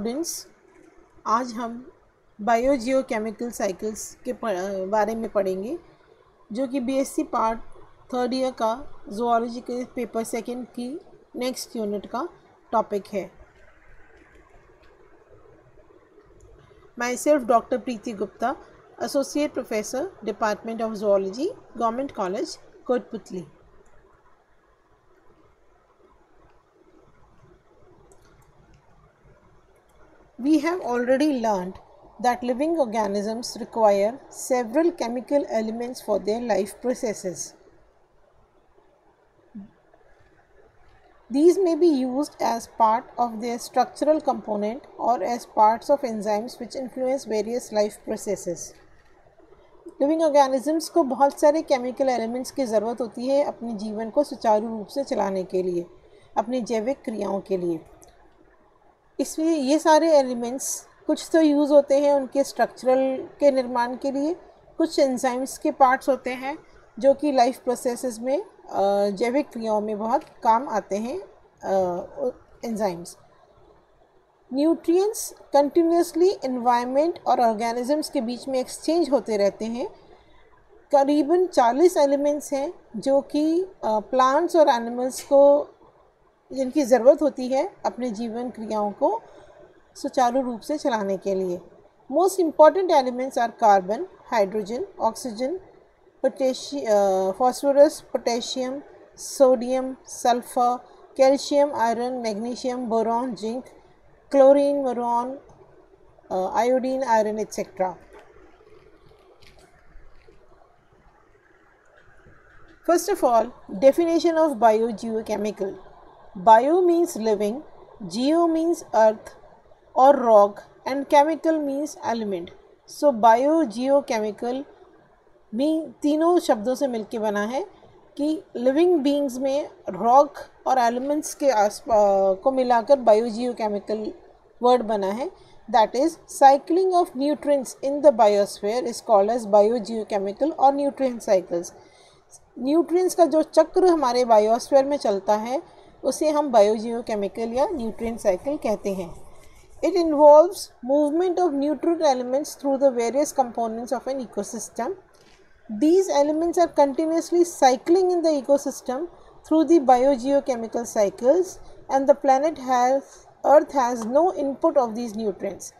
Students, आज हम biogeochemical cycles के बारे में पढ़ेंगे, जो कि बीएससी पार्ट थर्ड ईयर का ज़ूलॉजी के पेपर सेकंड की नेक्स्ट यूनिट का टॉपिक है। My self doctor Preeti Gupta, associate professor, department of zoology, government college, Kotputli. We have already learned that living organisms require several chemical elements for their life processes. These may be used as part of their structural component or as parts of enzymes which influence various life processes. Living organisms को बहुत सारे chemical elements की ज़रूरत होती है अपने जीवन को सुचारू रूप से चलाने के लिए, अपनी जैविक क्रियाओं के लिए। इसलिए ये सारे एलिमेंट्स कुछ तो यूज़ होते हैं उनके स्ट्रक्चरल के निर्माण के लिए, कुछ एंजाइम्स के पार्ट्स होते हैं जो कि लाइफ प्रोसेसेस में जैविक क्रियाओं में बहुत काम आते हैं। एंजाइम्स न्यूट्रिएंट्स कंटिन्यूसली एनवायरनमेंट और ऑर्गेनिजम्स के बीच में एक्सचेंज होते रहते हैं। करीबन 40 एलिमेंट्स हैं जो कि प्लांट्स और एनिमल्स को जिनकी ज़रूरत होती है अपने जीवन क्रियाओं को सुचारू रूप से चलाने के लिए। Most important elements are carbon, hydrogen, oxygen, phosphorus, potassium, sodium, sulphur, calcium, iron, magnesium, boron, zinc, chlorine, boron, iodine, iron etcetera. First of all, definition of biogeochemical. Bio means living, geo means earth or rock, and chemical means element. So biogeochemical तीनों शब्दों से मिलके बना है कि living beings में rock और elements के को मिलाकर बायोजियोकेमिकल वर्ड बना है। That is cycling of nutrients in the biosphere is called as biogeochemical और न्यूट्रिएंट साइकिल्स। न्यूट्रिएंट्स का जो चक्र हमारे बायोस्फीयर में चलता है उसे हम बायोजियोकेमिकल या न्यूट्रिएंट साइकिल कहते हैं। It involves movement of nutrient elements through the various components of an ecosystem. These elements are continuously cycling in the ecosystem through the biogeochemical cycles, and the Earth has no input of these nutrients.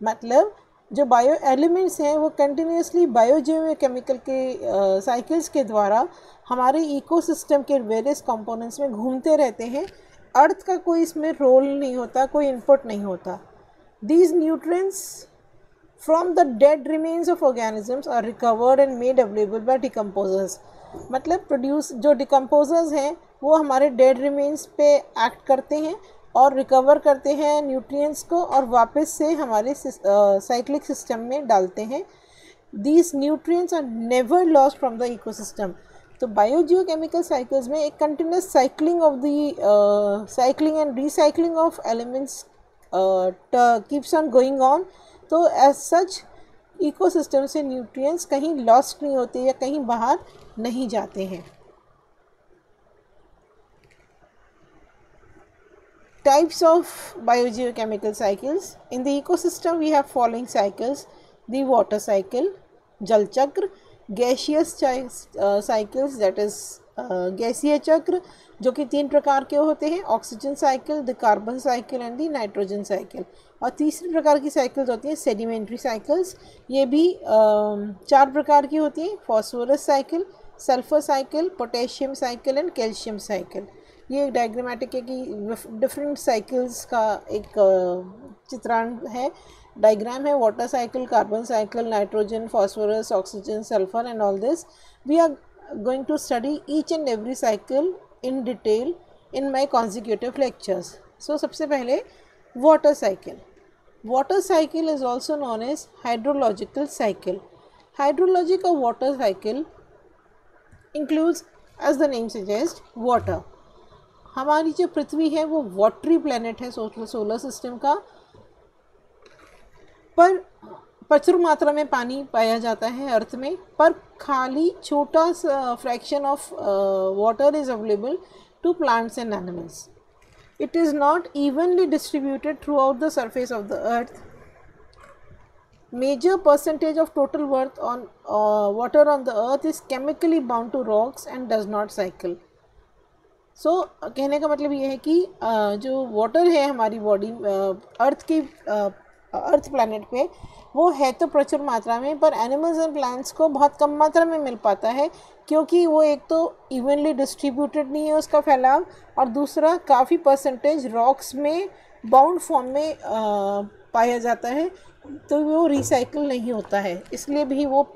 मतलब जो bio elements हैं वो continuously biogeochemical के cycles के द्वारा हमारे ecosystem के various components में घूमते रहते हैं। अर्थ का कोई इसमें रोल नहीं होता, कोई इनपुट नहीं होता। These nutrients from the dead remains of organisms are recovered and made available by decomposers. मतलब जो डिकम्पोजर्स हैं वो हमारे डेड रिमेन्स पे एक्ट करते हैं और रिकवर करते हैं न्यूट्रिएंट्स को और वापस से हमारे साइक्लिक सिस्टम में डालते हैं। These nutrients are never lost from the ecosystem. तो बायोजियोकेमिकल साइकिल्स में एक continuous cycling of the cycling and recycling of elements keeps on going on. तो एज सच इकोसिस्टम से न्यूट्रिएंट्स कहीं लॉस्ट नहीं होते या कहीं बाहर नहीं जाते हैं। Types of biogeochemical cycles in the ecosystem we have following cycles: the water cycle, जल चक्र, गैसियस साइकिल्स दैट इज गैसीय चक्र जो कि 3 प्रकार के होते हैं: oxygen cycle, the carbon cycle and the nitrogen cycle. और तीसरी प्रकार की साइकिल्स होती हैं सेडिमेंट्री साइकिल्स। ये भी 4 प्रकार की होती हैं: phosphorus cycle, sulphur cycle, potassium cycle and calcium cycle. ये एक डायग्रामेटिक है कि डिफरेंट साइकिल्स का एक चित्रण है, डायग्राम है। Water cycle, carbon cycle, nitrogen, phosphorus, oxygen, sulphur and all this. We are going to study each and every cycle in detail in my consecutive lectures. So सबसे पहले water cycle. Water cycle is also known as hydrological cycle. Hydrological water cycle includes, as the name suggests, water. हमारी जो पृथ्वी है वो watery planet है solar system का, पर प्रचुर मात्रा में पानी पाया जाता है अर्थ में, पर खाली छोटा सा fraction of water is available to plants and animals. It is not evenly distributed throughout the surface of the earth. Major percentage of total water on the earth is chemically bound to rocks and does not cycle. So कहने का मतलब ये है कि जो water है हमारी body earth planet पे वो है तो प्रचुर मात्रा में, पर एनिमल्स एंड प्लांट्स को बहुत कम मात्रा में मिल पाता है, क्योंकि वो एक तो इवनली डिस्ट्रीब्यूटेड नहीं है उसका फैलाव, और दूसरा काफ़ी परसेंटेज रॉक्स में बाउंड फॉर्म में पाया जाता है, तो वो रिसाइकिल नहीं होता है, इसलिए भी वो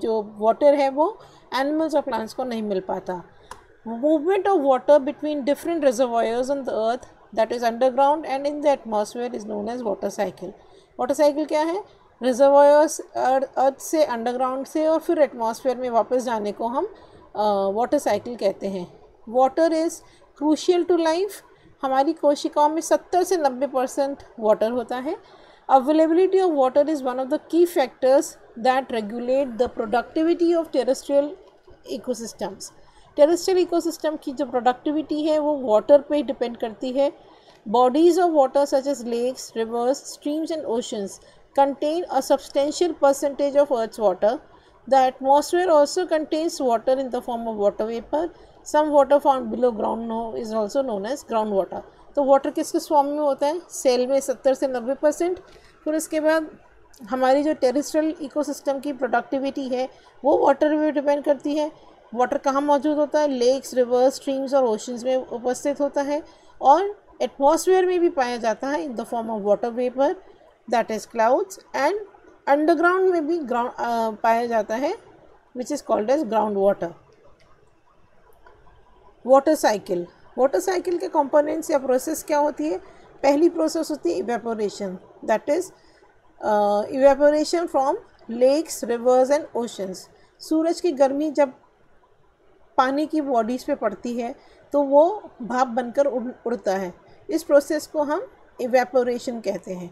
जो वाटर है वो एनिमल्स और प्लांट्स को नहीं मिल पाता. Movement of water between different reservoirs on the earth, that is underground and in the atmosphere, is known as water cycle. Water cycle क्या है? रिजर्वायर्स अर्थ से, अंडरग्राउंड से और फिर एटमॉस्फेयर में वापस जाने को हम वाटर साइकिल कहते हैं. Water is crucial to life. हमारी कोशिकाओं में 70 से 90% वाटर होता है. Availability of water is one of the key factors that regulate the productivity of terrestrial ecosystems. Terrestrial ecosystem की जो प्रोडक्टिविटी है वो वाटर पे डिपेंड करती है. Bodies of water such as lakes, rivers, streams and oceans contain a substantial percentage of Earth's water. The atmosphere also contains water in the form of water vapor. Some water found below ground is also known as ground water. तो water किस किस form में होता है? Cell में 70 से 90%. फिर उसके बाद हमारी जो टेरेस्ट्रियल इकोसिस्टम की प्रोडक्टिविटी है वो वाटर पे डिपेंड करती है. वाटर कहाँ मौजूद होता है? लेक्स, रिवर्स, स्ट्रीम्स और ओशंस में उपस्थित होता है, और एटमॉस्फेयर में भी पाया जाता है in the form of water vapour, that is clouds, and underground में भी पाया जाता है, which is called as ground water. Water cycle. Water cycle के कंपोनेंट्स या प्रोसेस क्या होती है? पहली प्रोसेस होती है evaporation, that is evaporation from lakes, rivers and oceans. सूरज की गर्मी जब पानी की बॉडीज़ पे पड़ती है तो वो भाप बनकर उड़ता है. इस प्रोसेस को हम इवेपोरेशन कहते हैं.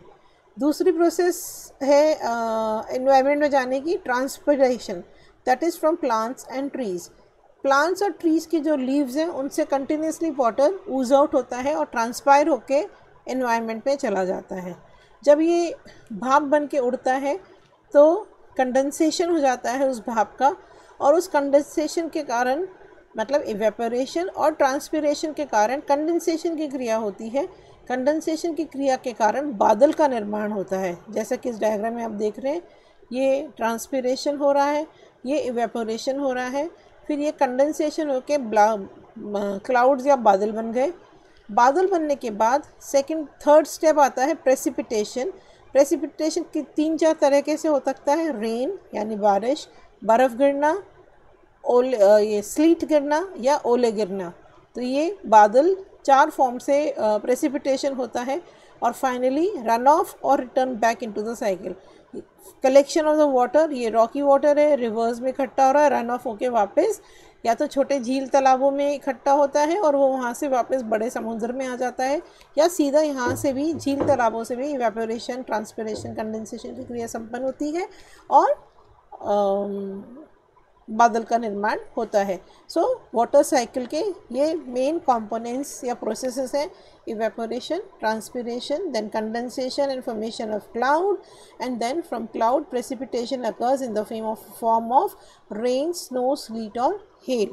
दूसरी प्रोसेस है एनवायरनमेंट में जाने की, transpiration, that is from plants and trees. Plants और ट्रीज़ की जो लीव्स हैं उनसे कंटिन्यूसली वाटर ऊज आउट होता है और ट्रांसपायर होके एनवायरनमेंट में चला जाता है. जब ये भाप बन के उड़ता है तो कंडेंसेशन हो जाता है उस भाप का, और उस कंडेंसेशन के कारण, मतलब इवेपोरेशन और ट्रांसपिरेशन के कारण कंडेंसेशन की क्रिया होती है. कंडेंसेशन की क्रिया के कारण बादल का निर्माण होता है. जैसा कि इस डायग्राम में आप देख रहे हैं, ये ट्रांसपिरेशन हो रहा है, ये इवेपोरेशन हो रहा है, फिर ये कंडेंसेशन होके क्लाउड्स या बादल बन गए. बादल बनने के बाद थर्ड स्टेप आता है प्रेसिपिटेशन. प्रेसिपिटेशन की 3-4 तरीके से हो सकता है. रेन यानी बारिश, बर्फ़ गिरना, ये स्लीट गिरना या ओले गिरना. तो ये बादल 4 फॉर्म से प्रेसिपिटेशन होता है. और फाइनली रन ऑफ और return back into the cycle. Collection of the water, ये रॉकी वाटर है, रिवर्स में इकट्ठा हो रहा है, रन ऑफ होके वापस या तो छोटे झील तालाबों में इकट्ठा होता है और वो वहाँ से वापस बड़े समुद्र में आ जाता है, या सीधा यहाँ से भी झील तालाबों से भी इवेपोरेशन, ट्रांसपिरेशन, कंडेंसेशन की क्रिया संपन्न होती है और बादल का निर्माण होता है. सो वाटर साइकिल के ये मेन कंपोनेंट्स या प्रोसेसेस हैं: evaporation, transpiration, then condensation and formation of cloud, and then from cloud precipitation occurs in the form of rain, snow, sleet और hail.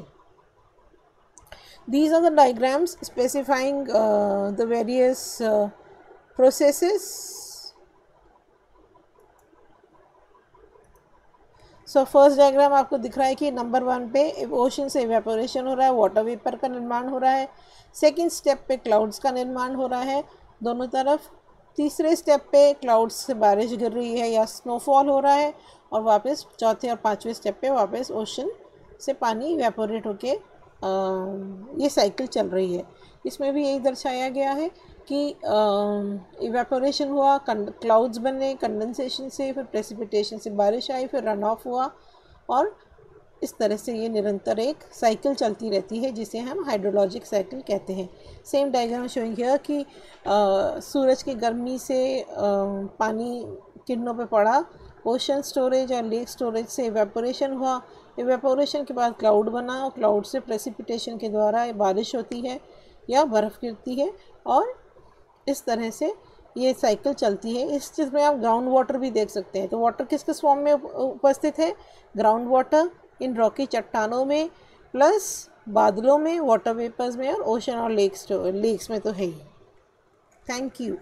These are the diagrams specifying the various processes. So first diagram आपको दिख रहा है कि number 1 पे ocean से evaporation हो रहा है, वाटर वेपर का निर्माण हो रहा है. सेकंड स्टेप पे क्लाउड्स का निर्माण हो रहा है दोनों तरफ. तीसरे स्टेप पे क्लाउड्स से बारिश गिर रही है या स्नोफॉल हो रहा है, और वापस चौथे और पांचवें स्टेप पे वापस ओशन से पानी इवेपोरेट होके ये साइकिल चल रही है. इसमें भी यही दर्शाया गया है कि इवेपोरेशन हुआ, क्लाउड्स बने, कंडेंसेशन से, फिर प्रेसिपिटेशन से बारिश आई, फिर रन ऑफ हुआ, और इस तरह से ये निरंतर एक साइकिल चलती रहती है जिसे हम हाइड्रोलॉजिक साइकिल कहते हैं. सेम डायग्राम शोइंग हियर कि सूरज की गर्मी से पानी किरणों पे पड़ा, ओशन स्टोरेज और लेक स्टोरेज से इवेपोरेशन हुआ, इवेपोरेशन के बाद क्लाउड बना और क्लाउड से प्रेसिपिटेशन के द्वारा बारिश होती है, या बर्फ़ गिरती है, और इस तरह से ये साइकिल चलती है। इस चीज़ में आप ग्राउंड वाटर भी देख सकते हैं। तो वाटर किस किस फॉर्म में उपस्थित है? ग्राउंड वाटर इन रॉकी चट्टानों में, प्लस बादलों में, वाटर वेपर्स में, और ओशन और लेक्स में तो है ही। Thank you.